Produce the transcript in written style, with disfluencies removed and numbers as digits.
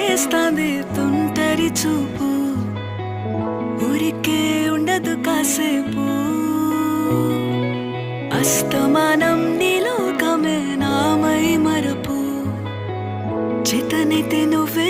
చేస్తాంది తుంటరి చూపు, ఊరికే ఉండదు కాసేపు. అస్తమానం నీలోకమే నామై మరపు, చేతనైతే నువ్వే